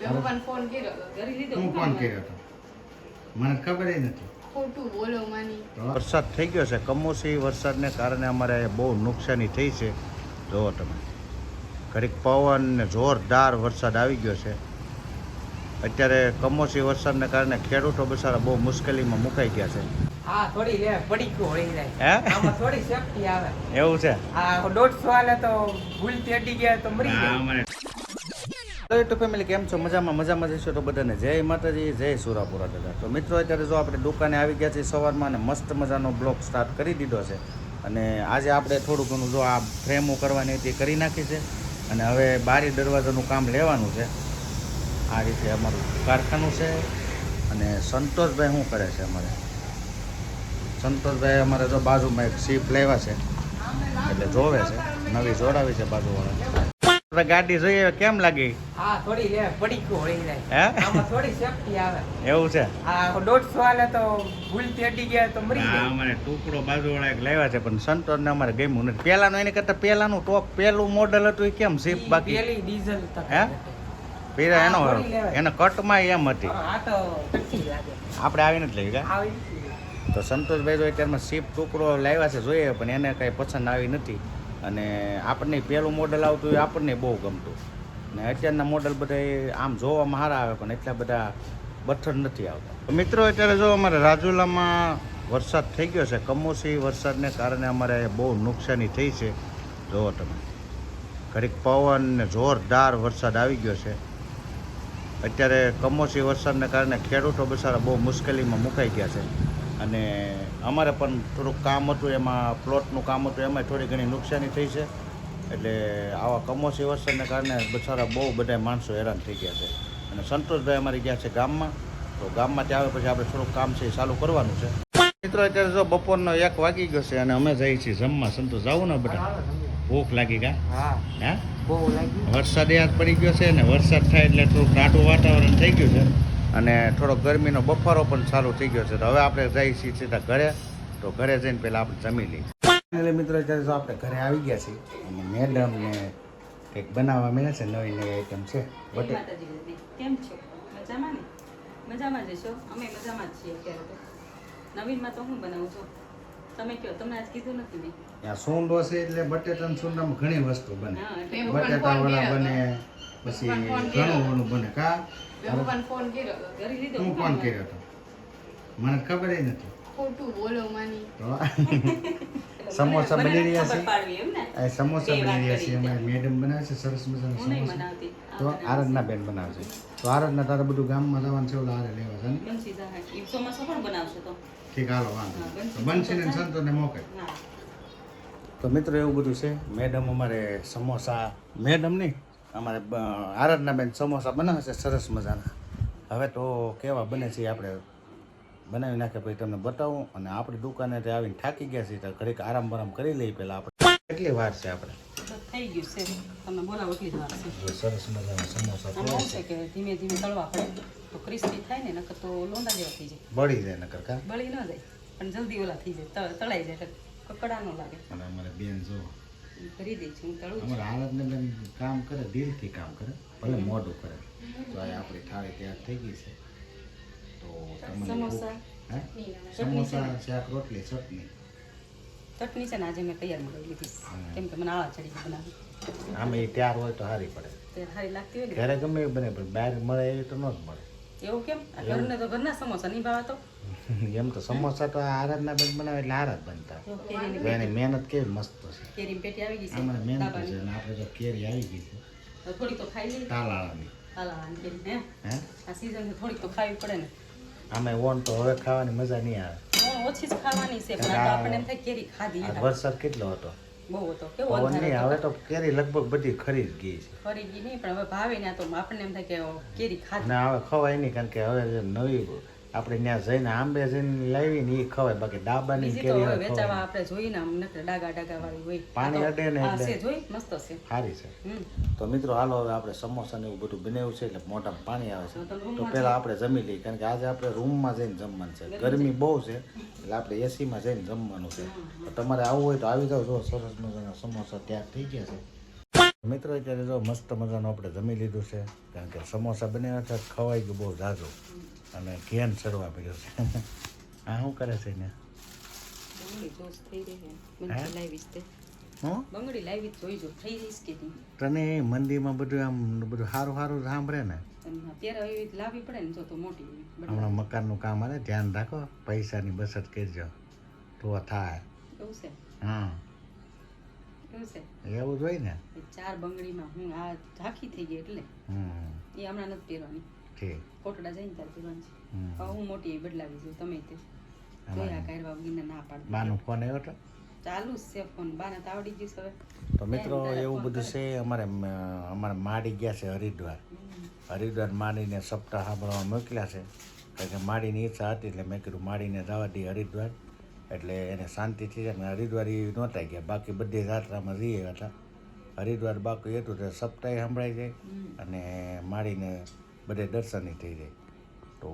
પપ્પાને ફોન કર્યો હતો, કરી લીધો. હું ફોન કર્યો હતો, મને ખબર નથી. ખોટું બોલો માની. વરસાદ થઈ ગયો છે. કમોસમી વરસાદને કારણે અમારે બહુ નુકસાની થઈ છે. જુઓ તમે, ઘડીક પવન ને જોરદાર વરસાદ આવી ગયો છે. અત્યારે કમોસમી વરસાદને કારણે ખેડૂતો બિચારા બહુ મુશ્કેલીમાં મુકાઈ ગયા છે. હા, થોડી લે પડી ગયો હોય જાય. હે? આમાં થોડી સેફટી આવે. એવું છે? આ 150 વાલે તો ભૂલથી અડી ગયા તો મરી જાય. તો ફેમિલી કેમ છો? મજામાં જઈશું તો બધાને જય માતાજી, જય સુરાપુરા દાદા. તો મિત્રો અત્યારે જો આપણે દુકાને આવી ગયા છીએ સવારમાં અને મસ્ત મજાનો બ્લોગ સ્ટાર્ટ કરી દીધો છે. અને આજે આપણે થોડું ઘણું જો આ ફ્રેમો કરવાની હતી કરી નાખી છે. અને હવે બારી દરવાજાનું કામ લેવાનું છે. આ રીતે અમારું કારખાનું છે. અને સંતોષભાઈ શું કરે છે અમારે? સંતોષભાઈ અમારે જો બાજુમાં એક સીપ લેવા છે એટલે જોવે છે, નવી જોડાવી છે બાજુવાળા. ગાડી જોઈએ કેમ લાગી? હા, થોડી લે પડી ગયો હોય જાય. હે? આમાં થોડી સેફટી આવે. એવું છે? આ 150 વાલે તો ભૂલથી અડી ગયા તો મરી જાય. અમારે ટુકડો બાજુવાળા એક લેવા છે પણ સંતોષને અમારે ગમ્યું નથી. પહેલાનું એની કરતા પહેલાનું ટોપ પહેલું મોડલ હતું એ કેમ સીપ બાકી? પેલી ડીઝલ હે? પેલા એનો હા, થોડી લેવાય. એનો કટમાં એમ હતી. આ તો ટકી લાગે. આપણે આવી નથી લેવી કા? આવી તો સંતોષભાઈ જો અત્યારમાં સીપ ટુકડો લાવ્યા છે જોઈએ પણ એને કાંઈ પસંદ આવી નથી. અને આપણને પહેલું મોડલ આવતું એ આપણને બહુ ગમતું. અને અત્યારના મોડલ બધા આમ જોવામાં સારા આવે પણ એટલા બધા બથર નથી આવતા. તો મિત્રો અત્યારે જો અમારે રાજુલામાં વરસાદ થઈ ગયો છે. કમોસમી વરસાદને કારણે અમારે બહુ નુકસાની થઈ છે. જુઓ તમે, ઘડીક પવન ને જોરદાર વરસાદ આવી ગયો છે. અત્યારે કમોસમી વરસાદને કારણે ખેડૂતો બિચારા બહુ મુશ્કેલીમાં મુકાઈ ગયા છે. અને અમારે પણ થોડુંક કામ હતું, એમાં પ્લોટનું કામ હતું, એમાં થોડી ઘણી નુકસાની થઈ છે. એટલે આવા કમોસમી વરસાદને કારણે બિચારા બહુ બધા માણસો હેરાન થઈ ગયા છે. અને સંતોષભાઈ અમારી ગયા છે ગામમાં. તો ગામમાંથી આવે પછી આપણે થોડુંક કામ છે એ ચાલુ કરવાનું છે. મિત્રો અત્યારે જો બપોરનો 1 વાગી ગયો છે અને અમે જઈએ છીએ જમવા. સંતોષ જાવું ને બધા? ભૂખ લાગી કા? હા, હે? બહુ લાગી. વરસાદ યાદ પડી ગયો છે ને વરસાદ થાય એટલે થોડુંક ટાઢું વાતાવરણ થઈ ગયું છે. અને થોડો ગરમીનો બફારો પણ ચાલુ થઈ ગયો છે. તો હવે આપણે જઈએ છીએ સીધા ઘરે. તો ઘરે જઈને પહેલાં આપણે જમી લઈએ. એટલે મિત્રો અત્યારે જો આપણે ઘરે આવી ગયા છીએ અને મેડમને કંઈક બનાવવા મળે છે. નવી નવી આઈટમ છે. જય માતાજી. કેમ છો? મજામાં ને? મજામાં જ છો? અમે મજામાં જ છીએ અત્યારે તો. નવીનમાં તો હું બનાવું છું? તમે કહો, તમને આજ કીધું નથી મેં. ત્યાં સૂંડો છે એટલે બટેટા ને સૂંડામાં ઘણી વસ્તુ બને. હા, એટલે પપ્પાને બટેટા ફોન વડા કર્યો બને, હતો. પછી પપ્પાને ફોન ઘણું કર્યો ઘણું બને કા? પપ્પાને ફોન કર્યો હતો, કરી લીધો. હું ફોન કર્યો હતો, મને ખબર નથી. ખોટું બોલો માની. તો સમોસા બની રહ્યા ખબર છે. પાડવી એમ ને? આ સમોસા બે વાત બની રહ્યા છે. કરી અમારી મેડમ બનાવે છે સરસ મજાના હું નહીં સમોસા. બનાવતી. તો આરાધના બેન બનાવે છે. તો આરાધના તારે બધું ગામમાં જવાનું છે, ઓલા હારે લેવા છે ને? બનશી જાહે. ઈ સમોસા પણ બનાવશો તો? ઠીક, હાલો વાંધો હા, નહીં. તો બનશે ને સંતોને મોકલ. હા. તો મિત્રો એવું બધું છે. મેડમ અમારે સમોસા, મેડમ નહીં અમારે આરાધનાબેન સમોસા બનાવે છે સરસ મજાના. હવે તો કેવા બને છે એ આપણે બનાવી નાખે પછી તમને બતાવું. અને આપણી દુકાને આવીને થાકી ગયા છીએ તો ઘડીક આરામ બરામ કરી લઈએ પહેલાં આપણે. કેટલી વાર છે આપણે? તો થઈ ગયું છે. તમે બોલાવો એટલી જ વાર છે. સરસ મજાના સમોસા આમાં શું છે કે ધીમે ધીમે તળવા પડે તો ક્રિસ્પી થાય ને, નકર તો લોંદા જેવા થઈ જાય. બળી જાય નકર કા? બળી ન જાય પણ જલ્દી ઓલા થઈ જાય, તળાઈ જાય એટલે કકડા ન લાગે. અને અમારે બેન જો ઈ કરી દઈ છે, હું તળું છું. અમારે આરાધના બેન કામ કરે, દિલથી કામ કરે, ભલે મોઢું કરે. તો આ આપણી થાળી તૈયાર થઈ ગઈ છે. તો તમને સમોસા, હે? ચટણી છે સમોસા, ને? શાક, રોટલી, ચટણી. ચટણી છે ને આજે મેં તૈયાર મંગાવી લીધી કેમ કે મને આળા ચડી ગઈ બનાવી. આમે એ તૈયાર હોય તો સારી પડે. તે સારી લાગતી હોય ને. ઘરે ગમે એ બને પણ બહાર મળે એવી તો ન જ મળે. એવું કેમ? આ ઘરને તો ઘરના સમોસા નહીં ભાવે તો? એમ તો સમોસા તો આરાધના બેન બનાવે એટલે આરાધ બનતા. જો કેરીની તો એની મહેનત કેવી મસ્ત છે. કેરીની પેટી આવી ગઈ છે અમારે મહેનત છે દાબાની. અને આપણે તો કેરી આવી ગઈ છે તો થોડીક તો ખાઈ લઈ. તાલાળાની. હાલાવાની કેરી હે હે? આ સીઝન થોડીક તો ખાવી પડે ને. આમે ઓન તો હવે ખાવાની મજા નહીં આવે. ઓછી જ ખાવાની છે પણ આ તો આપણને એમ થાય કેરી ખાધી આ વરસાદ કેટલો હતો? બહુ હતો. કેવો પવન અંધારો નહીં, હતો. હવે તો કેરી લગભગ બધી ખરી જ ગઈ છે. ફરી ગઈ નહીં પણ હવે ભાવે ને આ તો આપણને એમ થાય કે કેરી ખાધી. અને હવે ખવાય નહીં કારણ કે હવે જે નવી આપણે ત્યાં જઈને આંબે જઈને લાવી ને એ ખવાય. બાકી ડાબાની બીજી તો કેરી હવે હવે વેચાવા ખવાય. આપણે જોઈ ને આમ નકર ડાગા ડાગા વાળી હોય. પાણી આ તો- અડે ને હા, એટલે. છે જોઈ મસ્ત છે. સારી છે. હમ. તો મિત્રો હાલો હવે આપણે સમોસા ને એવું બધું બનાવ્યું છે એટલે મોઢામાં પાણી આવે છે. તો તમે તો રૂમમાં પહેલા આપણે જમી લઈએ કારણ કે આજે આપણે રૂમમાં જઈને જમવાનું છે. ગરમી બહુ છે એટલે આપણે એસીમાં જઈને જમવાનું છે. તો તમારે આવવું હોય તો આવી જાવ. જો સરસ મજાના સમોસા તૈયાર થઈ ગયા છે. મિત્રો અત્યારે જો મસ્ત મજાનું આપણે જમી લીધું છે, કારણ કે સમોસા બનાવ્યા હતા, ખવાઈ ગયું બહુ ઝાઝું અને ઘેન ચડવા પડ્યો છે. આ શું કરે છે ને? બંગડી જોશ થઈ રહી છે. હે? બંગડી લાવી તે. હું બંગડી લાવી જોઈજો થઈ રહીશ કે નહીં. તને મંદીમાં બધું આમ બધું સારું સારું સાંભળે ને. અને અત્યારે એવી લાવવી પડે ને જો તો મોટી એવી. હમણાં મકાનનું કામ આવે, ધ્યાન રાખો, પૈસાની બચત કરજો તો થાય. એવું છે હા એવું છે. એવું જ હોય ને. એ 4 બંગડીમાં હું આ ઝાંખી થઈ ગઈ એટલે હમ એ હમણાં નથી પહેરવાની. ઠીક. કોટડા જઈને ત્યારે પહેરવાની છે. હમ. હવે હું મોટી એવી બદલાવી છું તમે તે જોયા કાઢવા વગીને ના પાડતી. બાનું ફોન આવ્યો હતો. ચાલુ જ છે ફોન બાને તો આવડી ગયું છે હવે. તો મિત્રો એવું બધું છે. અમારે માડી ગયા છે હરિદ્વાર. હરિદ્વાર માડીને સપ્તાહ સાંભળવા મોકલ્યા છે, કારણ કે માડીની ઈચ્છા હતી એટલે મેં કીધું માડીને જવા દઈએ હરિદ્વાર, એટલે એને શાંતિ થઈ જાય. હરિદ્વાર એ નહોતા ગયા, બાકી બધી યાત્રામાં જઈએ હતા. હરિદ્વાર બાકી હતું તો સપ્તાહે સંભળાઈ જાય અને માડીને બધે દર્શનની થઈ જાય. તો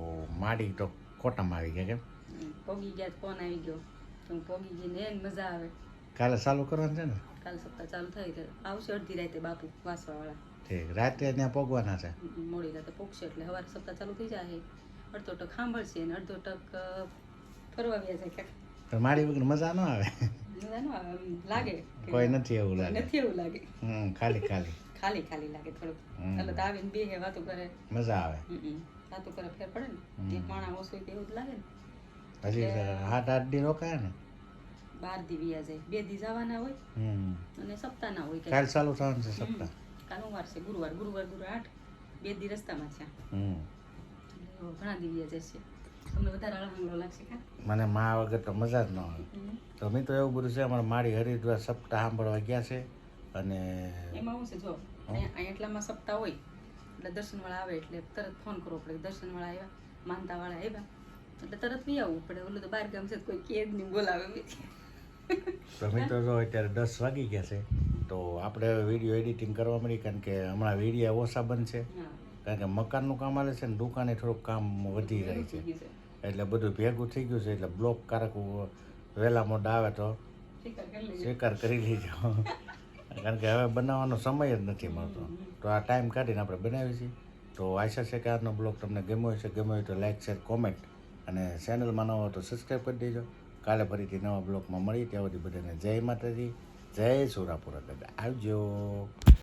માડી તો ખોટામાં આવી ગયા. કેમ પોગી ગયા ફોન આવી ગયો તો હું પોગી ગઈને એને મજા આવે. કાલે ચાલુ કરવાનું છે ને? કાલ સપ્તાહ ચાલુ થાય તો આવશે અડધી રાતે બાપુ વાસવાવાળા. ઠીક. રાતે ત્યાં પહોંચવાના છે. મોડી રાતે પોગશે એટલે સવારે સપ્તાહ ચાલુ થઈ જાય. અડધો ટક સાંભળશે અને અડધો ટક ફરવા વ્યા જાય ક્યાંક. તો માડી વગર મજા ન આવે. મજા ન આવે એમ લાગે કે કોઈ નથી એવું લાગે. નથી એવું લાગે. ખાલી ખાલી ખાલી ખાલી લાગે થોડુંક. હમ. એટલે તો આવીને બે વાતો કરે. મજા આવે. વાતો કરે ફેર પડે ને. એક માણા ઓછો હોય તો એવું જ લાગે ને. હજી 7-8 દી રોકાય ને. 12 દી વ્યા જાય. 2 દી જવાના હોય અને સપ્તાહના હોય. કાલ ચાલુ થવાનું છે સપ્તાહ. કાલ વાર છે ગુરુવાર 8 2 દી રસ્તામાં છે. હમ. એટલે ઘણા દી વ્યા જશે. તમને વધારે આળંગલો લાગશે કા? મને મા વગર તો મજા જ ન આવે. તો મિત્રો એવું બધું છે. અમારે માડી હરિદ્વાર સપ્તાહ સાંભળવા ગયા છે અને એમાં શું છે જો અહીંયા એટલામાં સપ્તાહ હોય એટલે દર્શનવાળા આવે એટલે તરત ફોન કરવો પડે. દર્શનવાળા આવ્યા, માનતાવાળા આવ્યા એટલે તરત બી આવવું પડે. ઓલું તો બહાર ગામ છે તો કોઈ કેદ નહીં બોલાવે. તો મિત્રો જો અત્યારે 10 વાગી ગયા છે, તો આપણે વિડીયો એડિટિંગ કરવા મળી, કારણ કે હમણાં વિડીયો ઓછા બનશે, કારણ કે મકાનનું કામ આવે છે ને દુકાને થોડુંક કામ વધી જાય છે, એટલે બધું ભેગું થઈ ગયું છે. એટલે બ્લોક કારક વહેલા મોડા આવે તો સ્વીકાર કરી લેજો, કારણ કે હવે બનાવવાનો સમય જ નથી મળતો. તો આ ટાઈમ કાઢીને આપણે બનાવીએ છીએ. તો આશા છે કે આજનો બ્લોગ તમને ગમ્યો હશે. ગમ્યો હોય તો લાઈક, શેર, કોમેન્ટ અને ચેનલમાં નવો હોય તો સબસ્ક્રાઈબ કરી દેજો. કાલે ફરીથી નવા બ્લોગમાં મળી. ત્યાં સુધી બધાને જય માતાજી, જય સુરાપુરા દાદા. આવજો.